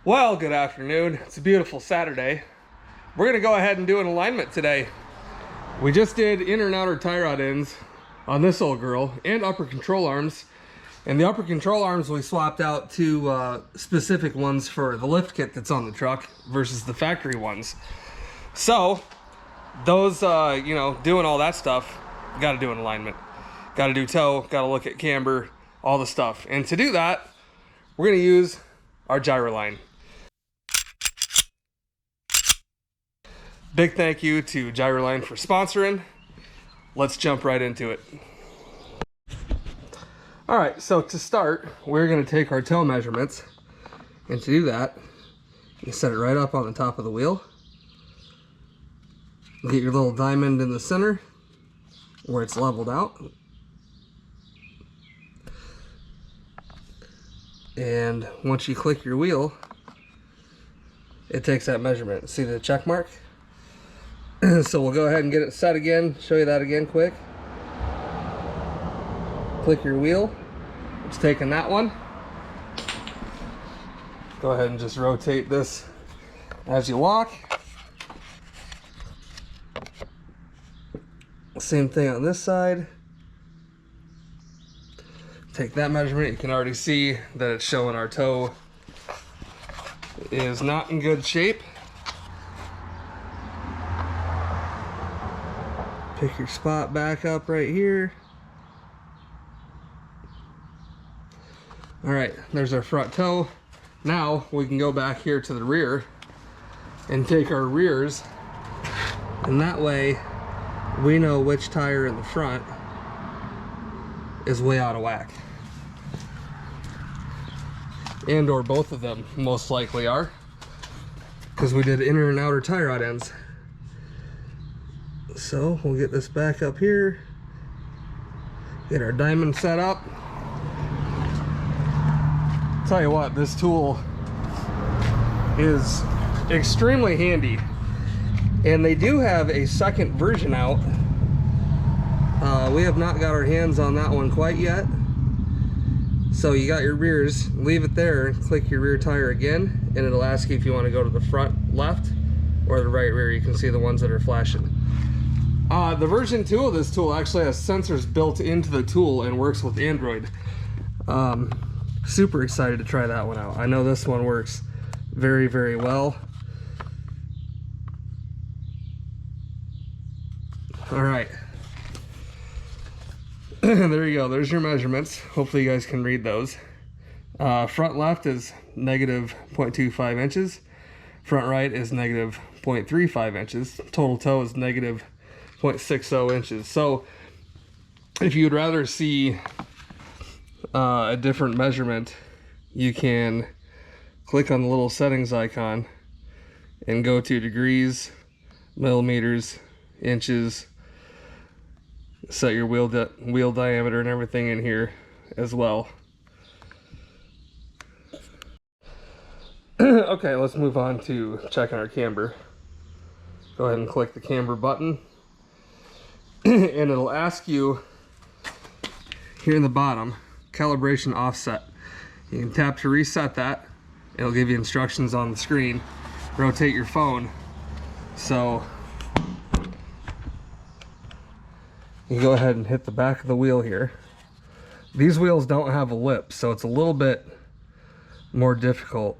Well, good afternoon. It's a beautiful Saturday. We're gonna go ahead and do an alignment today. We just did inner and outer tie rod ends on this old girl and upper control arms. And the upper control arms we swapped out to specific ones for the lift kit that's on the truck versus the factory ones. So those, doing all that stuff, gotta do an alignment. Gotta do toe, gotta look at camber, all the stuff. And to do that, we're gonna use our Gyraline. Big thank you to Gyraline for sponsoring. Let's jump right into it. All right, so to start, we're gonna take our toe measurements. And to do that, you set it right up on the top of the wheel. Get your little diamond in the center where it's leveled out. And once you click your wheel, it takes that measurement. See the check mark? So we'll go ahead and get it set again, show you that again quick. Click your wheel, it's taking that one. Go ahead and just rotate this as you walk. Same thing on this side. Take that measurement, you can already see that it's showing our toe is not in good shape. Pick your spot back up right here. All right, there's our front toe. Now we can go back here to the rear and take our rears, and that way we know which tire in the front is way out of whack. And or both of them most likely are, because we did inner and outer tie rod ends. So we'll get this back up here, get our diamond set up. Tell you what, this tool is extremely handy, and they do have a second version out. We have not got our hands on that one quite yet. So you got your rears, leave it there, click your rear tire again, and it'll ask you if you want to go to the front left or the right rear. You can see the ones that are flashing. The version 2 of this tool actually has sensors built into the tool and works with Android. Super excited to try that one out. I know this one works very, very well. All right. There you go, there's your measurements. Hopefully you guys can read those. Front left is negative 0.25 inches. Front right is negative 0.35 inches. Total toe is negative 0.60 inches. So if you'd rather see a different measurement, you can click on the little settings icon and go to degrees, millimeters, inches, set your wheel diameter and everything in here as well. Okay, let's move on to checking our camber. Go ahead and click the camber button and it'll ask you here in the bottom, calibration offset. You can tap to reset that. It'll give you instructions on the screen. Rotate your phone. So you go ahead and hit the back of the wheel here. These wheels don't have a lip, so it's a little bit more difficult,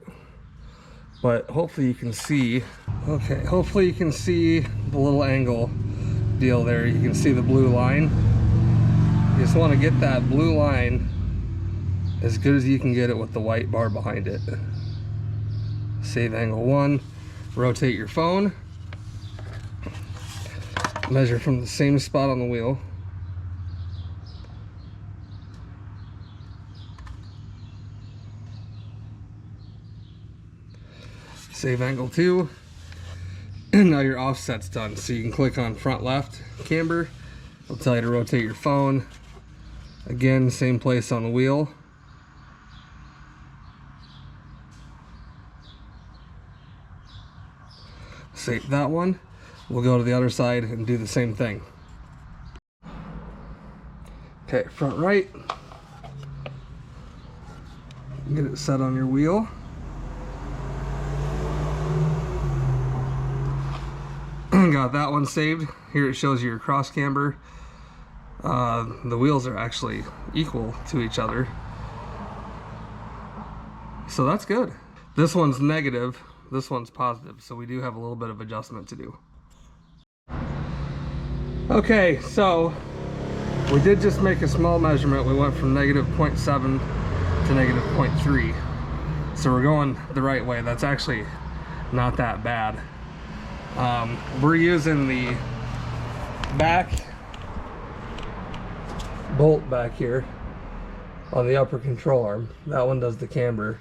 but hopefully you can see. Okay, hopefully you can see the little angle deal there. You can see the blue line. You just want to get that blue line as good as you can get it with the white bar behind it. Save angle 1, rotate your phone, measure from the same spot on the wheel. Save angle 2, and now your offset's done. So you can click on front left camber. It'll tell you to rotate your phone. Again, same place on the wheel. Save that one. We'll go to the other side and do the same thing. Okay, front right. Get it set on your wheel. got that one saved. Here it shows you your cross camber. The wheels are actually equal to each other, so that's good. This one's negative, this one's positive, so we do have a little bit of adjustment to do. Okay, so we did just make a small measurement. We went from negative 0.7 to negative 0.3, so we're going the right way. That's actually not that bad. We're using the back bolt back here on the upper control arm. That one does the camber.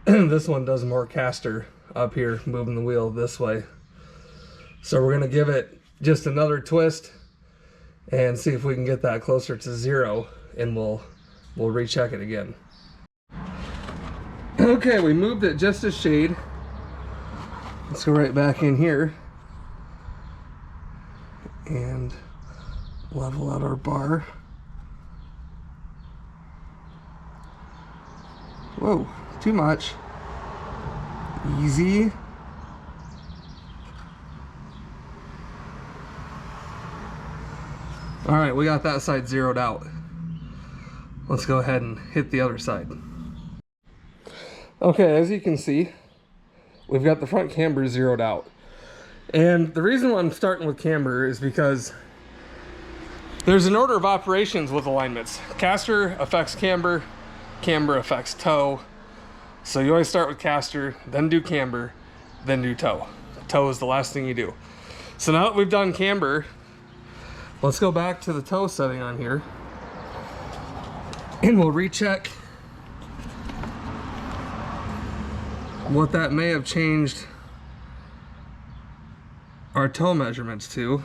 This one does more caster up here, moving the wheel this way. So we're gonna give it just another twist and see if we can get that closer to 0, and we'll recheck it again. Okay, we moved it just a shade. Let's go right back in here and level out our bar. Whoa, too much. Easy. All right, we got that side zeroed out. Let's go ahead and hit the other side. Okay, as you can see, we've got the front camber zeroed out. And the reason why I'm starting with camber is because there's an order of operations with alignments. Caster affects camber, camber affects toe. So you always start with caster, then do camber, then do toe. Toe is the last thing you do. So now that we've done camber, let's go back to the toe setting on here and we'll recheck what that may have changed our toe measurements to.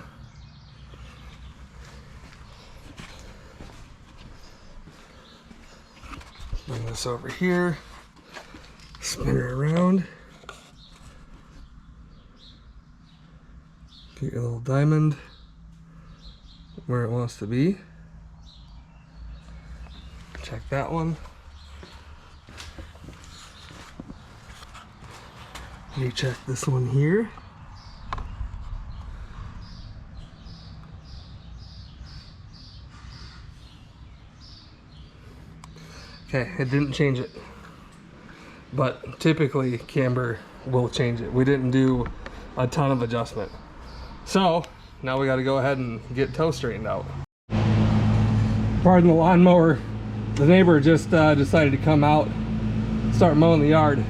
Bring this over here, spin it around, get your little diamond where it wants to be. Check that one. Recheck this one here. Okay, it didn't change it, but typically camber will change it. We didn't do a ton of adjustment. So now we got to go ahead and get toe straightened out. Pardon the lawnmower. The neighbor just decided to come out, start mowing the yard.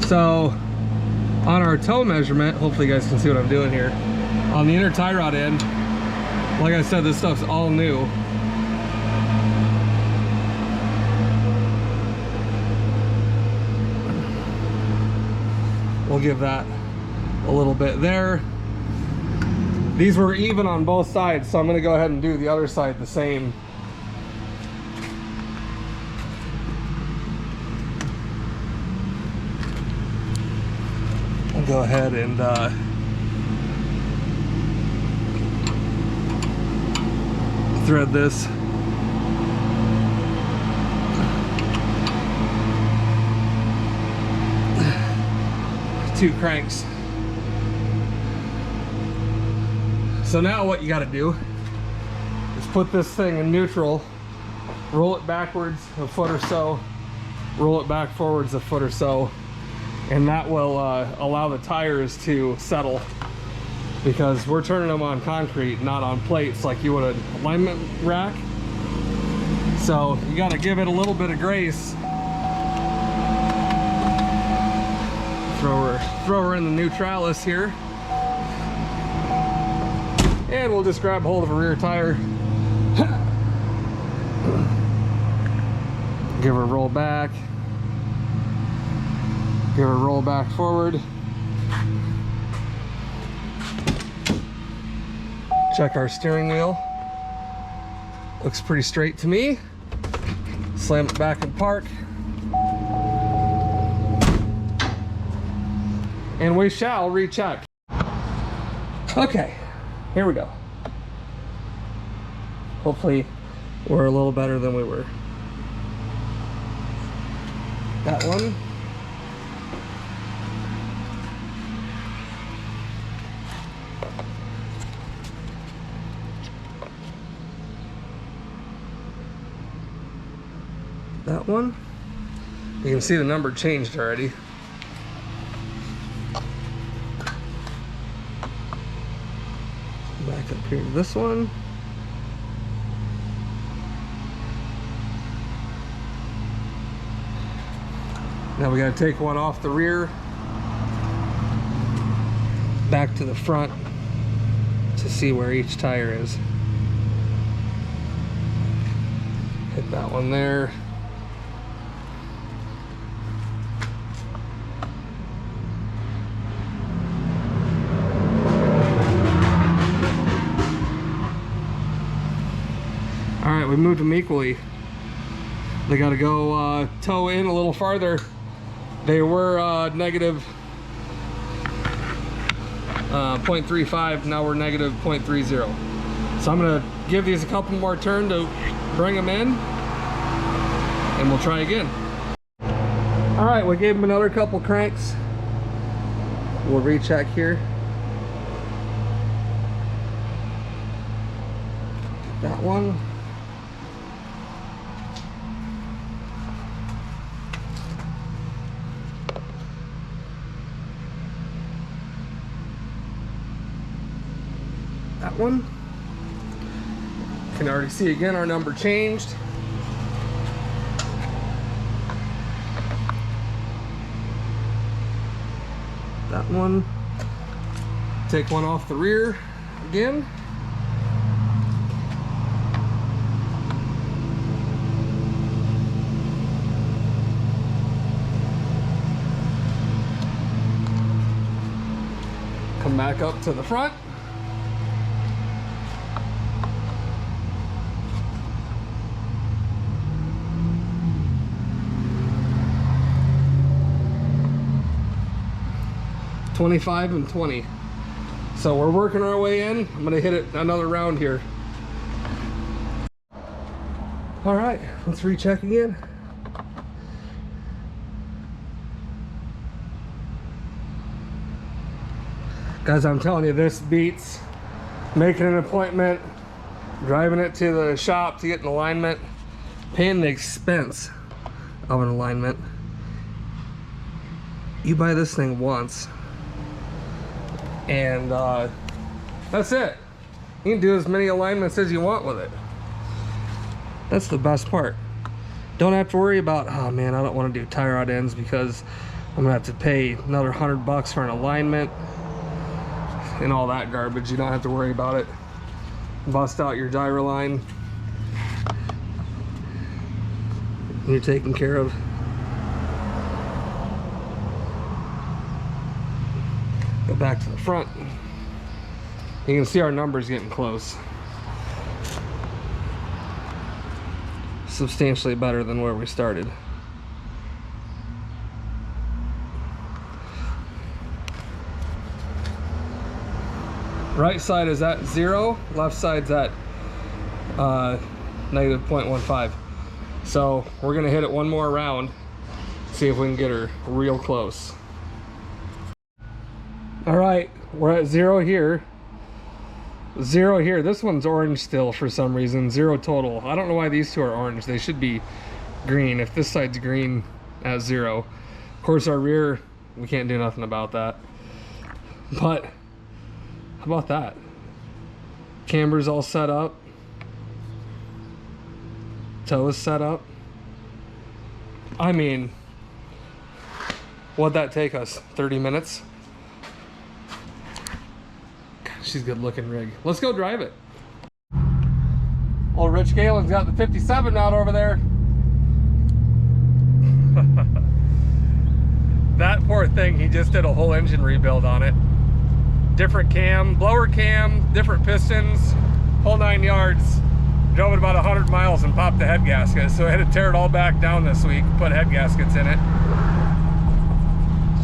So on our toe measurement, hopefully you guys can see what I'm doing here. On the inner tie rod end, like I said, this stuff's all new. We'll give that a little bit there. These were even on both sides, so I'm going to go ahead and do the other side the same. I'll go ahead and thread this. Two cranks. So now what you got to do is put this thing in neutral, roll it backwards a foot or so, roll it back forwards a foot or so, and that will allow the tires to settle, because we're turning them on concrete, not on plates like you would an alignment rack. So you got to give it a little bit of grace. Throw her in the neutralis here, and we'll just grab hold of a rear tire, give her a roll back, give her a roll back forward, check our steering wheel, looks pretty straight to me, slam it back in park, and we shall recheck. Okay, here we go. Hopefully we're a little better than we were. That one. one. You can see the number changed already. Back up here to this one. Now we got to take one off the rear, back to the front to see where each tire is. Hit that one there. All right, we moved them equally. They got to go toe in a little farther. They were negative 0.35, now we're negative 0.30. So I'm gonna give these a couple more turn to bring them in, and we'll try again. All right, we gave them another couple cranks. We'll recheck here. That one. That one. You can already see again our number changed. That one. Take one off the rear again. Come back up to the front. $25 and $20. So we're working our way in. I'm gonna hit it another round here. All right, let's recheck again. Guys, I'm telling you, this beats making an appointment, driving it to the shop to get an alignment, paying the expense of an alignment. You buy this thing once, and that's it. You can do as many alignments as you want with it. That's the best part. Don't have to worry about, oh man, I don't want to do tie rod ends because I'm gonna have to pay another $100 for an alignment and all that garbage. You don't have to worry about it. Bust out your Gyraline. You're taken care of. Go back to the front. You can see our numbers getting close. Substantially better than where we started. Right side is at 0, left side's at negative 0.15. So we're gonna hit it one more round, see if we can get her real close. All right, we're at 0 here. 0 here. This one's orange still for some reason. 0 total. I don't know why these two are orange. They should be green. If this side's green at 0. Of course, our rear, we can't do nothing about that. But how about that? Camber's all set up. Toe is set up. I mean, what'd that take us? 30 minutes? She's a good looking rig. Let's go drive it. Old Rich Galen's got the 57 out over there. That poor thing, he just did a whole engine rebuild on it. Different cam, blower cam, different pistons, whole 9 yards. Drove it about 100 miles and popped the head gasket. So I had to tear it all back down this week, put head gaskets in it.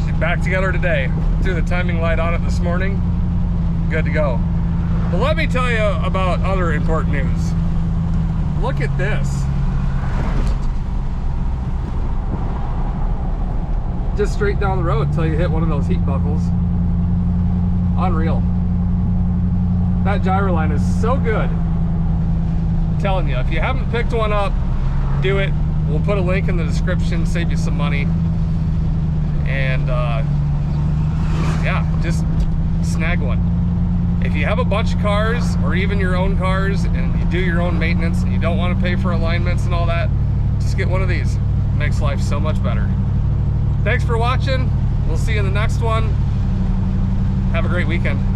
She's back together today. Threw the timing light on it this morning. Good to go. But let me tell you about other important news. Look at this. Just straight down the road until you hit one of those heat buckles. Unreal. That Gyraline is so good. I'm telling you, if you haven't picked one up, do it. We'll put a link in the description, save you some money. And yeah, just snag one. If you have a bunch of cars, or even your own cars, and you do your own maintenance and you don't want to pay for alignments and all that, just get one of these. It makes life so much better. Thanks for watching. We'll see you in the next one. Have a great weekend.